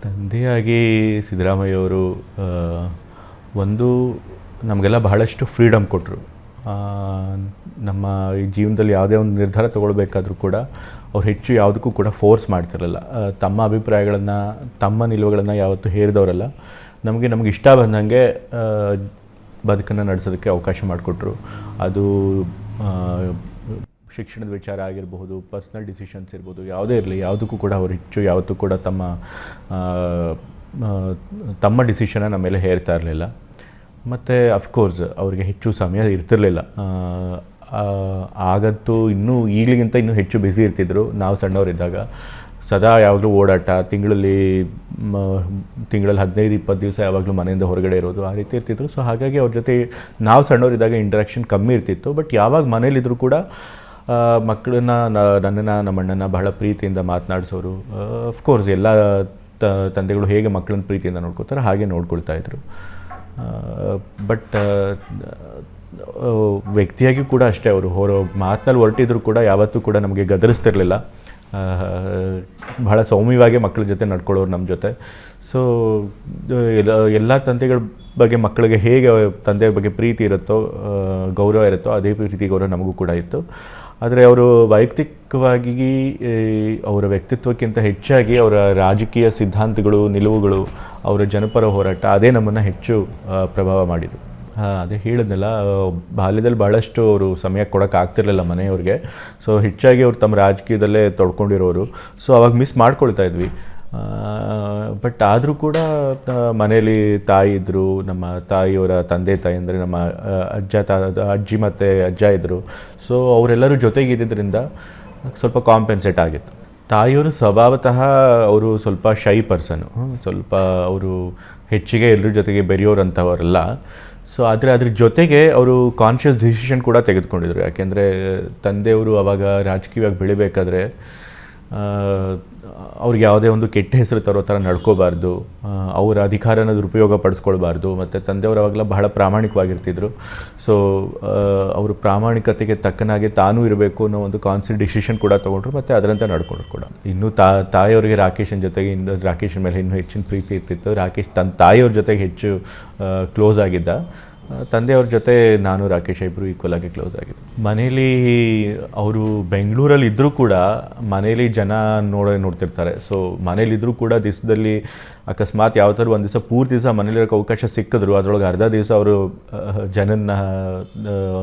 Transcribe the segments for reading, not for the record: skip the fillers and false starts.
ತಂದೆಯಾಗಿ ಸಿದ್ದರಾಮಯ್ಯವರು ಒಂದು ನಮಗೆಲ್ಲ ಬಹಳಷ್ಟು ಫ್ರೀಡಮ್ ಕೊಟ್ಟರು. ನಮ್ಮ ಈ ಜೀವನದಲ್ಲಿ ಯಾವುದೇ ಒಂದು ನಿರ್ಧಾರ ತೊಗೊಳ್ಬೇಕಾದ್ರೂ ಕೂಡ ಅವ್ರು ಹೆಚ್ಚು ಯಾವುದಕ್ಕೂ ಕೂಡ ಫೋರ್ಸ್ ಮಾಡ್ತಿರಲಿಲ್ಲ. ತಮ್ಮ ಅಭಿಪ್ರಾಯಗಳನ್ನು, ತಮ್ಮ ನಿಲುವುಗಳನ್ನು ಯಾವತ್ತೂ ಹೇರಿದವರಲ್ಲ. ನಮಗೆ ಇಷ್ಟ ಬಂದಂಗೆ ಬದುಕನ್ನು ನಡೆಸೋದಕ್ಕೆ ಅವಕಾಶ ಮಾಡಿಕೊಟ್ರು. ಅದು ಶಿಕ್ಷಣದ ವಿಚಾರ ಆಗಿರಬಹುದು, ಪರ್ಸ್ನಲ್ ಡಿಸಿಷನ್ಸ್ ಇರ್ಬೋದು, ಯಾವುದೇ ಇರಲಿ, ಯಾವುದಕ್ಕೂ ಕೂಡ ಅವರು ಹೆಚ್ಚು ಯಾವತ್ತೂ ಕೂಡ ತಮ್ಮ ಡಿಸಿಷನ್ನ ನಮ್ಮ ಮೇಲೆ ಹೇರ್ತಾ ಇರಲಿಲ್ಲ. ಮತ್ತು ಅಫ್ಕೋರ್ಸ್ ಅವರಿಗೆ ಹೆಚ್ಚು ಸಮಯ ಇರ್ತಿರಲಿಲ್ಲ. ಆಗಂತೂ ಈಗಲಿಗಿಂತ ಇನ್ನೂ ಹೆಚ್ಚು ಬ್ಯುಸಿ ಇರ್ತಿದ್ರು. ನಾವು ಸಣ್ಣವರಿದ್ದಾಗ ಸದಾ ಯಾವಾಗಲೂ ಓಡಾಟ, ತಿಂಗಳಲ್ಲಿ 15-20 ದಿವಸ ಯಾವಾಗಲೂ ಮನೆಯಿಂದ ಹೊರಗಡೆ ಇರೋದು, ಆ ರೀತಿ ಇರ್ತಿದ್ರು. ಸೊ ಹಾಗಾಗಿ ಅವ್ರ ಜೊತೆ ನಾವು ಸಣ್ಣವರಿದ್ದಾಗ ಇಂಟ್ರಾಕ್ಷನ್ ಕಮ್ಮಿ ಇರ್ತಿತ್ತು. ಬಟ್ ಯಾವಾಗ ಮನೇಲಿದ್ದರೂ ಕೂಡ ಮಕ್ಕಳನ್ನ, ನನ್ನನ್ನು, ನಮ್ಮ ಅಣ್ಣನ ಬಹಳ ಪ್ರೀತಿಯಿಂದ ಮಾತನಾಡಿಸೋರು. ಅಫ್ಕೋರ್ಸ್ ಎಲ್ಲ ತಂದೆಗಳು ಹೇಗೆ ಮಕ್ಕಳನ್ನ ಪ್ರೀತಿಯಿಂದ ನೋಡ್ಕೊತಾರೆ ಹಾಗೆ ನೋಡ್ಕೊಳ್ತಾಯಿದ್ರು. ಬಟ್ ವ್ಯಕ್ತಿಯಾಗಿ ಕೂಡ ಅಷ್ಟೇ, ಅವರು ಮಾತಿನಲ್ಲಿ ಹೊರಟಿದ್ರು ಕೂಡ ಯಾವತ್ತೂ ಕೂಡ ನಮಗೆ ಗದರಿಸ್ತಿರ್ಲಿಲ್ಲ. ಬಹಳ ಸೌಮ್ಯವಾಗಿ ಮಕ್ಕಳ ಜೊತೆ ನಡ್ಕೊಳ್ಳೋರು ನಮ್ಮ ಜೊತೆ. ಸೊ ಎಲ್ಲ ತಂದೆಗಳ ಬಗ್ಗೆ ಮಕ್ಕಳಿಗೆ ಹೇಗೆ ತಂದೆಯ ಬಗ್ಗೆ ಪ್ರೀತಿ ಇರುತ್ತೋ, ಗೌರವ ಇರುತ್ತೋ, ಅದೇ ಪ್ರೀತಿ ಗೌರವ ನಮಗೂ ಕೂಡ ಇತ್ತು. ಆದರೆ ಅವರು ವೈಯಕ್ತಿಕವಾಗಿ ಅವರ ವ್ಯಕ್ತಿತ್ವಕ್ಕಿಂತ ಹೆಚ್ಚಾಗಿ ಅವರ ರಾಜಕೀಯ ಸಿದ್ಧಾಂತಗಳು, ನಿಲುವುಗಳು, ಅವರ ಜನಪರ ಹೋರಾಟ ಅದೇ ನಮ್ಮನ್ನು ಹೆಚ್ಚು ಪ್ರಭಾವ ಮಾಡಿದ್ದು. ಅದೇ ಹೇಳಿದ್ನಲ್ಲ, ಬಾಲ್ಯದಲ್ಲಿ ಭಾಳಷ್ಟು ಅವರು ಸಮಯ ಕೊಡೋಕ್ಕಾಗ್ತಿರ್ಲಿಲ್ಲ ಮನೆಯವ್ರಿಗೆ. ಸೊ ಹೆಚ್ಚಾಗಿ ಅವರು ತಮ್ಮ ರಾಜಕೀಯದಲ್ಲೇ ತೊಡ್ಕೊಂಡಿರೋರು. ಸೊ ಅವಾಗ ಮಿಸ್ ಮಾಡ್ಕೊಳ್ತಾ ಇದ್ವಿ. ಬಟ್ ಆದರೂ ಕೂಡ ಮನೇಲಿ ತಾಯಿ ಇದ್ದರು, ನಮ್ಮ ತಾಯಿಯವರ ತಂದೆ ತಾಯಿ ಅಂದರೆ ನಮ್ಮ ಅಜ್ಜಿ ಮತ್ತು ಅಜ್ಜ ಇದ್ದರು. ಸೊ ಅವರೆಲ್ಲರೂ ಜೊತೆಗಿದ್ದರಿಂದ ಸ್ವಲ್ಪ ಕಾಂಪೆನ್ಸೇಟ್ ಆಗಿತ್ತು. ತಾಯಿಯವರು ಸ್ವಭಾವತಃ ಅವರು ಸ್ವಲ್ಪ ಶೈ ಪರ್ಸನು, ಸ್ವಲ್ಪ ಅವರು ಹೆಚ್ಚಿಗೆ ಎಲ್ಲರ ಜೊತೆಗೆ ಬೆರೆಯೋರಂಥವರಲ್ಲ. ಸೊ ಅದ್ರ ಜೊತೆಗೆ ಅವರು ಕಾನ್ಷಿಯಸ್ ಡಿಸಿಷನ್ ಕೂಡ ತೆಗೆದುಕೊಂಡಿದ್ರು. ಯಾಕೆಂದರೆ ತಂದೆಯವರು ಆವಾಗ ರಾಜಕೀಯವಾಗಿ ಬೆಳಿಬೇಕಾದ್ರೆ ಅವ್ರಿಗೆ ಯಾವುದೇ ಒಂದು ಕೆಟ್ಟ ಹೆಸರು ತರೋ ಥರ ನಡ್ಕೋಬಾರ್ದು, ಅವರ ಅಧಿಕಾರನ ದುರುಪಯೋಗ ಪಡಿಸ್ಕೊಳ್ಬಾರ್ದು. ಮತ್ತು ತಂದೆಯವರು ಅವಾಗಲ ಬಹಳ ಪ್ರಾಮಾಣಿಕವಾಗಿರ್ತಿದ್ರು. ಸೊ ಅವರು ಪ್ರಾಮಾಣಿಕತೆಗೆ ತಕ್ಕನಾಗಿ ತಾನೂ ಇರಬೇಕು ಅನ್ನೋ ಒಂದು ಕಾನ್ಸಿಯಸ್ ಡಿಸಿಷನ್ ಕೂಡ ತೊಗೊಂಡ್ರು, ಮತ್ತು ಅದರಂತೆ ನಡ್ಕೊಂಡ್ರು ಕೂಡ. ಇನ್ನೂ ತಾಯಿಯವರಿಗೆ ರಾಕೇಶನ ಜೊತೆಗೆ ರಾಕೇಶನ ಮೇಲೆ ಇನ್ನೂ ಹೆಚ್ಚಿನ ಪ್ರೀತಿ ಇರ್ತಿತ್ತು. ರಾಕೇಶ್ ತನ್ನ ತಾಯಿಯವ್ರ ಜೊತೆಗೆ ಹೆಚ್ಚು ಕ್ಲೋಸ್ ಆಗಿದ್ದ. ತಂದೆಯವ್ರ ಜೊತೆ ನಾನು ರಾಕೇಶ್ ಇಬ್ಬರು ಈಕ್ವಲ್ ಆಗಿ ಕ್ಲೋಸ್ ಆಗಿದ್ದು. ಮನೇಲಿ ಅವರು ಬೆಂಗಳೂರಲ್ಲಿ ಇದ್ದರೂ ಕೂಡ ಮನೇಲಿ ಜನ ನೋಡ್ತಿರ್ತಾರೆ. ಸೊ ಮನೇಲಿದ್ದರೂ ಕೂಡ ದಿವಸದಲ್ಲಿ ಅಕಸ್ಮಾತ್ ಯಾವ ಥರ ಒಂದು ದಿವಸ ಪೂರ್ತಿ ದಿವಸ ಮನೇಲಿರೋಕ್ಕೆ ಅವಕಾಶ ಸಿಕ್ಕಿದ್ರು, ಅದರೊಳಗೆ ಅರ್ಧ ದಿವಸ ಅವರು ಜನನ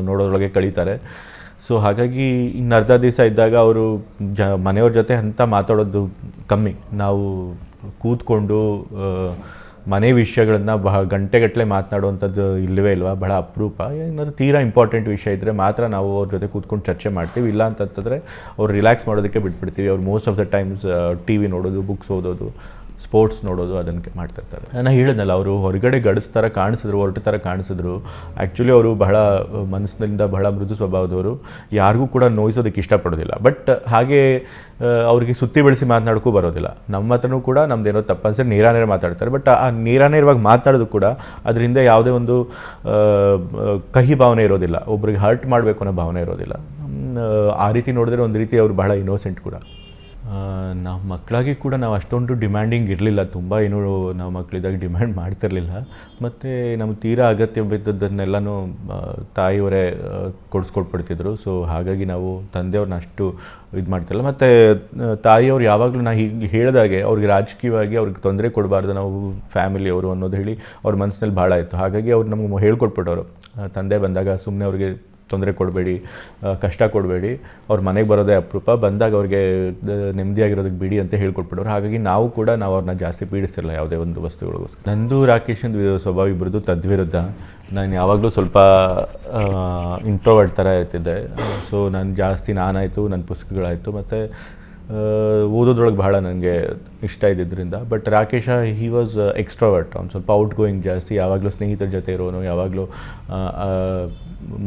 ನೋಡೋದ್ರೊಳಗೆ ಕಳೀತಾರೆ. ಸೊ ಹಾಗಾಗಿ ಇನ್ನು ಅರ್ಧ ದಿವಸ ಇದ್ದಾಗ ಅವರು ಮನೆಯವ್ರ ಜೊತೆ ಅಂತ ಮಾತಾಡೋದು ಕಮ್ಮಿ. ನಾವು ಕೂತ್ಕೊಂಡು ಮನೆ ವಿಷಯಗಳನ್ನು ಗಂಟೆಗಟ್ಟಲೆ ಮಾತನಾಡುವಂಥದ್ದು ಇಲ್ಲವೇ ಇಲ್ವಾ, ಬಹಳ ಅಪರೂಪ. ಏನಾದರೂ ತೀರಾ ಇಂಪಾರ್ಟೆಂಟ್ ವಿಷಯ ಇದ್ದರೆ ಮಾತ್ರ ನಾವು ಅವ್ರ ಜೊತೆ ಕೂತ್ಕೊಂಡು ಚರ್ಚೆ ಮಾಡ್ತೀವಿ. ಇಲ್ಲ ಅಂತಂತಂದರೆ ಅವ್ರು ರಿಲ್ಯಾಕ್ಸ್ ಮಾಡೋದಕ್ಕೆ ಬಿಟ್ಬಿಡ್ತೀವಿ. ಅವ್ರು most of the times TV ನೋಡೋದು, ಬುಕ್ಸ್ ಓದೋದು, ಸ್ಪೋರ್ಟ್ಸ್ ನೋಡೋದು ಅದನ್ನು ಮಾಡ್ತಿರ್ತಾರೆ. ನಾನು ಹೇಳಿದ್ನಲ್ಲ, ಅವರು ಹೊರಗಡೆ ಗಡಿಸ್ ಥರ ಕಾಣಿಸಿದ್ರು, ಹೊರಟು ಥರ ಕಾಣಿಸಿದ್ರು. ಆ್ಯಕ್ಚುಲಿ ಅವರು ಬಹಳ ಮನಸ್ಸಿನಿಂದ ಬಹಳ ಮೃದು ಸ್ವಭಾವದವರು, ಯಾರಿಗೂ ಕೂಡ ನೋಯಿಸೋದಕ್ಕೆ ಇಷ್ಟಪಡೋದಿಲ್ಲ. ಬಟ್ ಹಾಗೆ ಅವ್ರಿಗೆ ಸುತ್ತಿ ಬೆಳೆಸಿ ಮಾತನಾಡೋಕ್ಕೂ ಬರೋದಿಲ್ಲ. ನಮ್ಮ ಹತ್ರನೂ ಕೂಡ ನಮ್ದೇನೋ ತಪ್ಪನ್ಸೆ ನೇರ ಮಾತಾಡ್ತಾರೆ. ಬಟ್ ಆ ನೇರವಾಗಿ ಮಾತನಾಡೋದು ಕೂಡ ಅದರಿಂದ ಯಾವುದೇ ಒಂದು ಕಹಿ ಭಾವನೆ ಇರೋದಿಲ್ಲ, ಒಬ್ರಿಗೆ ಹರ್ಟ್ ಮಾಡಬೇಕು ಅನ್ನೋ ಭಾವನೆ ಇರೋದಿಲ್ಲ. ಆ ರೀತಿ ನೋಡಿದ್ರೆ ಒಂದು ರೀತಿ ಅವರು ಬಹಳ ಇನ್ನೋಸೆಂಟ್ ಕೂಡ. ನಾವು ಮಕ್ಕಳಾಗಿ ಕೂಡ ನಾವು ಅಷ್ಟೊಂದು ಡಿಮ್ಯಾಂಡಿಂಗ್ ಇರಲಿಲ್ಲ. ತುಂಬ ಏನೂ ನಾವು ಮಕ್ಕಳಿದ್ದಾಗ ಡಿಮ್ಯಾಂಡ್ ಮಾಡ್ತಿರಲಿಲ್ಲ. ಮತ್ತು ನಮ್ಗೆ ತೀರಾ ಅಗತ್ಯ ಬಿದ್ದದ್ದನ್ನೆಲ್ಲನೂ ತಾಯಿಯವರೇ ಕೊಡಿಸ್ಕೊಟ್ಬಿಡ್ತಿದ್ರು. ಸೊ ಹಾಗಾಗಿ ನಾವು ತಂದೆಯವ್ರನ್ನ ಅಷ್ಟು ಇದು ಮಾಡ್ತಿರಲ್ಲ. ಮತ್ತು ತಾಯಿಯವ್ರು ಯಾವಾಗಲೂ ನಾ ಹೀಗೆ ಹೇಳಿದಾಗೆ ಅವ್ರಿಗೆ ರಾಜಕೀಯವಾಗಿ ಅವ್ರಿಗೆ ತೊಂದರೆ ಕೊಡಬಾರ್ದು, ನಾವು ಫ್ಯಾಮಿಲಿಯವರು ಅನ್ನೋದು ಹೇಳಿ ಅವ್ರ ಮನಸ್ಸಿನಲ್ಲಿ ಭಾಳ ಇತ್ತು. ಹಾಗಾಗಿ ಅವ್ರು ನಮಗೆ ಹೇಳ್ಕೊಟ್ಬಿಟ್ಟವರು, ತಂದೆ ಬಂದಾಗ ಸುಮ್ಮನೆ ಅವ್ರಿಗೆ ತೊಂದರೆ ಕೊಡಬೇಡಿ, ಕಷ್ಟ ಕೊಡಬೇಡಿ, ಅವ್ರ ಮನೆಗೆ ಬರೋದೇ ಅಪರೂಪ, ಬಂದಾಗ ಅವ್ರಿಗೆ ನೆಮ್ಮದಿಯಾಗಿರೋದಕ್ಕೆ ಬಿಡಿ ಅಂತ ಹೇಳ್ಕೊಟ್ಬಿಡೋರು. ಹಾಗಾಗಿ ನಾವು ಅವ್ರನ್ನ ಜಾಸ್ತಿ ಪೀಡಿಸ್ತಿರಲ್ಲ ಯಾವುದೇ ಒಂದು ವಸ್ತುಗಳಿಗೋಸ್ಕರ. ನಂದು ರಾಕೇಶಂದು ಸ್ವಭಾವ ಇಬ್ಬರದು ತದ್ವಿರುದ್ಧ. ನಾನು ಯಾವಾಗಲೂ ಸ್ವಲ್ಪ ಇಂಟ್ರೋವರ್ಟ್ ಥರ ಇರ್ತಿದ್ದೆ. ಸೊ ನಾನು ಜಾಸ್ತಿ ನಾನಾಯಿತು, ನನ್ನ ಪುಸ್ತಕಗಳಾಯಿತು, ಮತ್ತು ಓದೋದ್ರೊಳಗೆ ಬಹಳ ನನಗೆ ಇಷ್ಟ ಇದ್ದಿದ್ದರಿಂದ. But Rakesh he was extrovert. ಅವ್ನು ಸ್ವಲ್ಪ ಔಟ್ ಗೋಯಿಂಗ್ ಜಾಸ್ತಿ, ಯಾವಾಗಲೂ ಸ್ನೇಹಿತರ ಜೊತೆ ಇರೋನು, ಯಾವಾಗಲೂ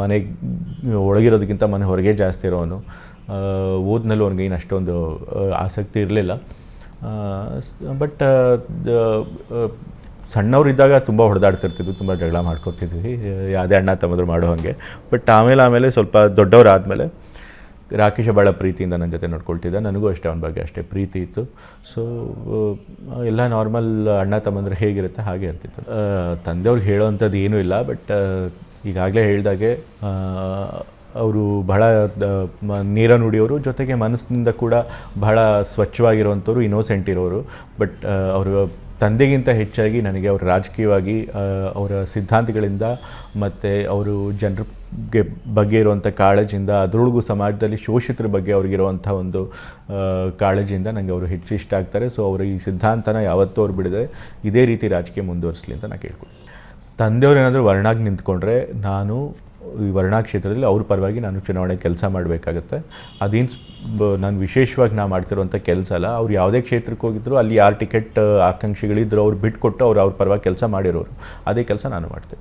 ಮನೆಗೆ ಒಳಗಿರೋದಕ್ಕಿಂತ ಮನೆ ಹೊರಗೆ ಜಾಸ್ತಿ ಇರೋನು. ಓದಿನಲ್ಲೂ ಅವ್ನಿಗೆ ಏನು ಅಷ್ಟೊಂದು ಆಸಕ್ತಿ ಇರಲಿಲ್ಲ. ಬಟ್ ಸಣ್ಣವರಿದ್ದಾಗ ತುಂಬ ಹೊಡೆದಾಡ್ತಿರ್ತಿದ್ವಿ, ತುಂಬ ಜಗಳ ಮಾಡ್ಕೊತಿದ್ವಿ, ಯಾವುದೇ ಅಣ್ಣ ತಮ್ಮದ್ರು ಮಾಡೋ ಹಾಗೆ. ಬಟ್ ಆಮೇಲೆ ಸ್ವಲ್ಪ ದೊಡ್ಡವರಾದಮೇಲೆ ರಾಕೇಶ ಭಾಳ ಪ್ರೀತಿಯಿಂದ ನನ್ನ ಜೊತೆ ನೋಡ್ಕೊಳ್ತಿದ್ದ, ನನಗೂ ಅಷ್ಟೇ ಅವನ ಬಗ್ಗೆ ಅಷ್ಟೇ ಪ್ರೀತಿ ಇತ್ತು. ಸೊ ಎಲ್ಲ ನಾರ್ಮಲ್ ಅಣ್ಣ ತಮ್ಮಂದ್ರೆ ಹೇಗಿರುತ್ತೆ ಹಾಗೆ ಇರ್ತಿತ್ತು. ತಂದೆಯವ್ರಿಗೆ ಹೇಳೋವಂಥದ್ದು ಏನೂ ಇಲ್ಲ, ಬಟ್ ಈಗಾಗಲೇ ಹೇಳಿದಾಗೆ ಅವರು ಬಹಳ ನೇರ ನುಡಿಯೋರು, ಜೊತೆಗೆ ಮನಸ್ಸಿನಿಂದ ಕೂಡ ಬಹಳ ಸ್ವಚ್ಛವಾಗಿರುವಂಥವ್ರು, ಇನ್ನೋಸೆಂಟ್ ಇರೋರು. ಬಟ್ ಅವರು ತಂದೆಗಿಂತ ಹೆಚ್ಚಾಗಿ ನನಗೆ ಅವರು ರಾಜಕೀಯವಾಗಿ ಅವರ ಸಿದ್ಧಾಂತಗಳಿಂದ ಮತ್ತು ಅವರು ಜನರಿಗೆ ಬಗ್ಗೆ ಇರುವಂಥ ಕಾಳಜಿಯಿಂದ, ಅದರೊಳಗೂ ಸಮಾಜದಲ್ಲಿ ಶೋಷಿತರ ಬಗ್ಗೆ ಅವ್ರಿಗಿರುವಂಥ ಒಂದು ಕಾಳಜಿಯಿಂದ ನನಗೆ ಅವರು ಹೆಚ್ಚು ಇಷ್ಟ ಆಗ್ತಾರೆ. ಸೊ ಅವರು ಈ ಸಿದ್ಧಾಂತನ ಯಾವತ್ತೂ ಅವ್ರು ಬಿಡದೆ ಇದೇ ರೀತಿ ರಾಜಕೀಯ ಮುಂದುವರಿಸಲಿ ಅಂತ ನಾನು ಕೇಳ್ಕೊಳ್ತೀನಿ. ತಂದೆಯವ್ರು ಏನಾದರೂ ವರ್ಣಾಗಿ ನಿಂತ್ಕೊಂಡ್ರೆ ನಾನು ಈ ವರ್ಣಾ ಕ್ಷೇತ್ರದಲ್ಲಿ ಅವ್ರ ಪರವಾಗಿ ನಾನು ಚುನಾವಣೆ ಕೆಲಸ ಮಾಡಬೇಕಾಗತ್ತೆ. ಅದೇನು ನಾನು ವಿಶೇಷವಾಗಿ ನಾ ಮಾಡ್ತಿರುವಂಥ ಕೆಲಸ ಅಲ್ಲ. ಅವ್ರು ಯಾವುದೇ ಕ್ಷೇತ್ರಕ್ಕೆ ಹೋಗಿದ್ರು ಅಲ್ಲಿ ಯಾರು ಟಿಕೆಟ್ ಆಕಾಂಕ್ಷಿಗಳಿದ್ರು ಅವ್ರು ಬಿಟ್ಕೊಟ್ಟು ಅವ್ರ ಪರವಾಗಿ ಕೆಲಸ ಮಾಡಿರೋರು, ಅದೇ ಕೆಲಸ ನಾನು ಮಾಡ್ತೇನೆ.